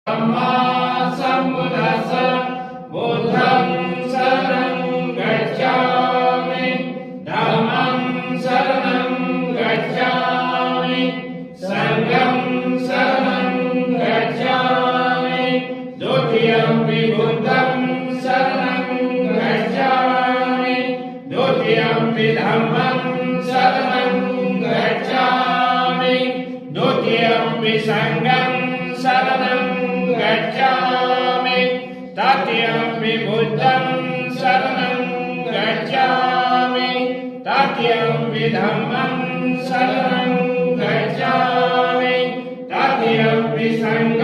सम्मा सम्बुद्दस्स बुद्धं शरणं गच्छामि धम्मं शरणं गच्छामि संघं शरणं गच्छामि द्वितीयंपि बुद्धं शरणं गच्छामि द्वितीयंपि धम्मं शरणं गच्छामि द्वितीयंपि संघं शरणं गच्छामि तृतीयंपि बुद्धं शरणं गच्छामि तृतीयंपि धम्मं शरणं गच्छामि तृतीयंपि संघं